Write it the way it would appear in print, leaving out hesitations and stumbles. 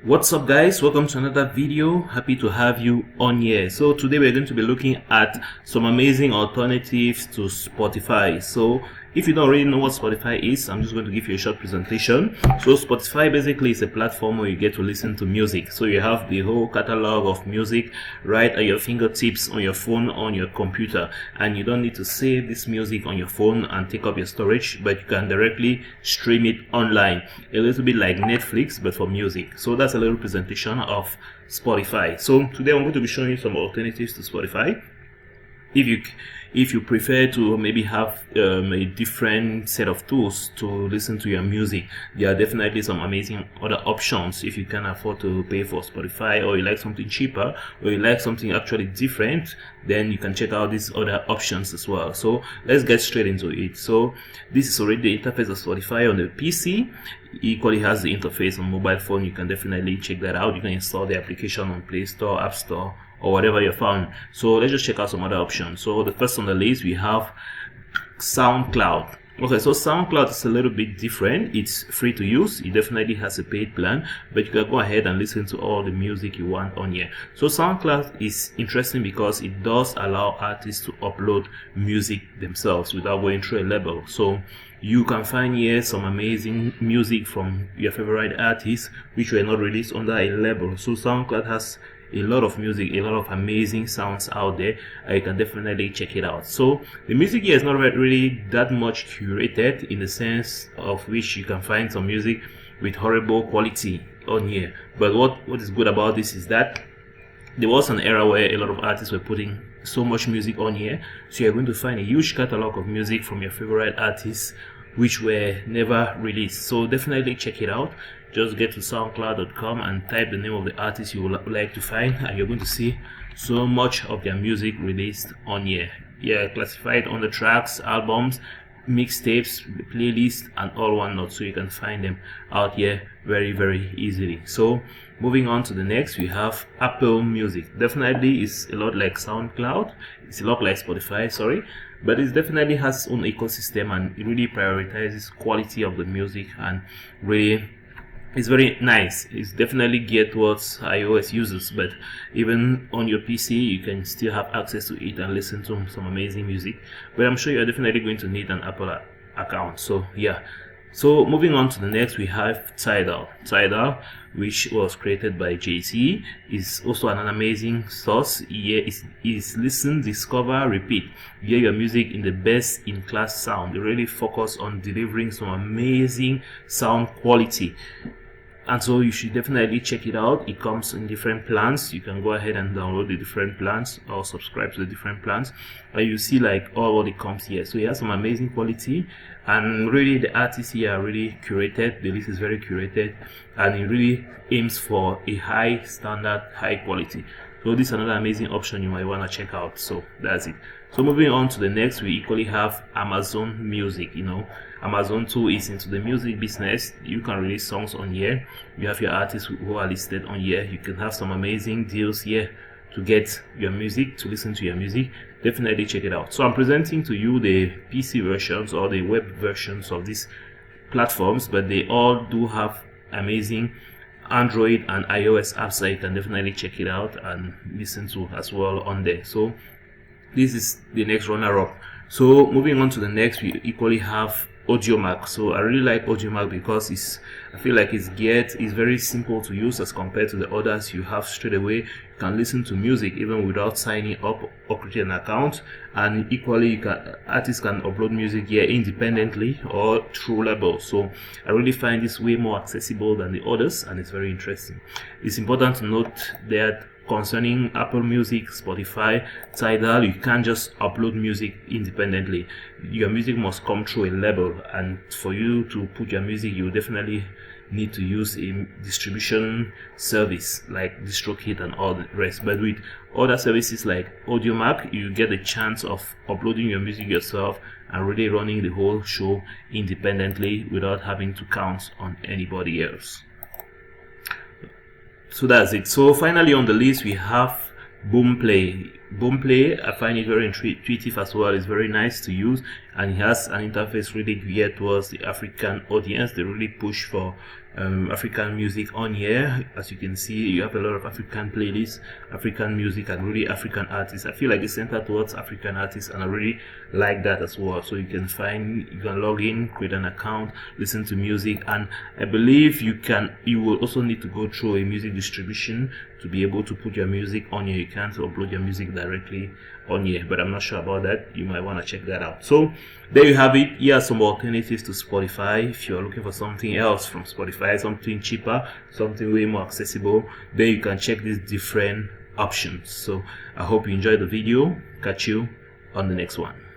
What's up guys, welcome to another video. Happy to have you on here. So today we're going to be looking at some amazing alternatives to Spotify. So if you don't already know what Spotify is, I'm just going to give you a short presentation. So Spotify basically is a platform where you get to listen to music. So you have the whole catalog of music right at your fingertips on your phone, on your computer, and you don't need to save this music on your phone and take up your storage, but you can directly stream it online, a little bit like Netflix but for music. So that's a little presentation of Spotify. So today I'm going to be showing you some alternatives to Spotify. If you prefer to maybe have a different set of tools to listen to your music, there are definitely some amazing other options. If you can afford to pay for Spotify, or you like something cheaper, or you like something actually different, then you can check out these other options as well. So let's get straight into it. So this is already the interface of Spotify on the PC. It equally has the interface on mobile phone. You can definitely check that out. You can install the application on Play Store, App Store, or whatever you found. So let's just check out some other options. So the first on the list, we have SoundCloud. Okay, so SoundCloud is a little bit different. It's free to use. It definitely has a paid plan, but you can go ahead and listen to all the music you want on here. So SoundCloud is interesting because it does allow artists to upload music themselves without going through a label. So you can find here some amazing music from your favorite artists which were not released under a label. So SoundCloud has a lot of music, a lot of amazing sounds out there. You can definitely check it out. So the music here is not really that much curated, in the sense of which you can find some music with horrible quality on here. But what is good about this is that there was an era where a lot of artists were putting so much music on here, so you're going to find a huge catalog of music from your favorite artists which were never released. So definitely check it out. Just get to soundcloud.com and type the name of the artist you would like to find, and you're going to see so much of their music released on here. Yeah, classified on the tracks, albums, mixtapes, playlists, and all whatnot, so you can find them out here very easily. So moving on to the next, we have Apple Music. Definitely is a lot like SoundCloud. It's a lot like Spotify, sorry, but it definitely has its own ecosystem, and it really prioritizes quality of the music, and really it's very nice. It's definitely geared towards iOS users, but even on your PC you can still have access to it and listen to some amazing music. But I'm sure you're definitely going to need an Apple account. So yeah. So moving on to the next, we have Tidal. Tidal, which was created by JC, is also an amazing source. Here is listen, discover, repeat. Hear your music in the best in class sound. They really focus on delivering some amazing sound quality, and so you should definitely check it out. It comes in different plans. You can go ahead and download the different plans or subscribe to the different plans, and you see like all what it comes here. So it has some amazing quality, and really the artists here are really curated. The list is very curated, and it really aims for a high standard, high quality. So this is another amazing option you might want to check out. So that's it. So moving on to the next, we equally have Amazon Music. You know, Amazon too is into the music business. You can release songs on here. You have your artists who are listed on here. You can have some amazing deals here to get your music, to listen to your music. Definitely check it out. So I'm presenting to you the PC versions or the web versions of these platforms, but they all do have amazing Android and iOS apps that you can definitely check it out and listen to as well on there. So this is the next runner-up. So moving on to the next, we equally have Audiomack. So I really like Audiomack because I feel like it's very simple to use as compared to the others. You have straight away, you can listen to music even without signing up or creating an account, and equally artists can upload music here independently or through labels. So I really find this way more accessible than the others, and it's very interesting. It's important to note that concerning Apple Music, Spotify, Tidal, you can't just upload music independently. Your music must come through a label, and for you to put your music, you definitely need to use a distribution service like DistroKid and all the rest. But with other services like Audiomack, you get the chance of uploading your music yourself and really running the whole show independently without having to count on anybody else. So that's it. So finally on the list, we have Boomplay. Boomplay, I find it very intuitive as well. It's very nice to use, and it has an interface really geared towards the African audience. They really push for African music on here. As you can see, you have a lot of African playlists, African music, and really African artists. I feel like it's centered towards African artists, and I really like that as well. So you can log in, create an account, listen to music, and I believe you will also need to go through a music distribution to be able to put your music on here. You can't upload your music directly on here, but I'm not sure about that. You might want to check that out. So there you have it. Here are some alternatives to Spotify. If you're looking for something else from Spotify, something cheaper, something way more accessible, then you can check these different options. So I hope you enjoyed the video. Catch you on the next one.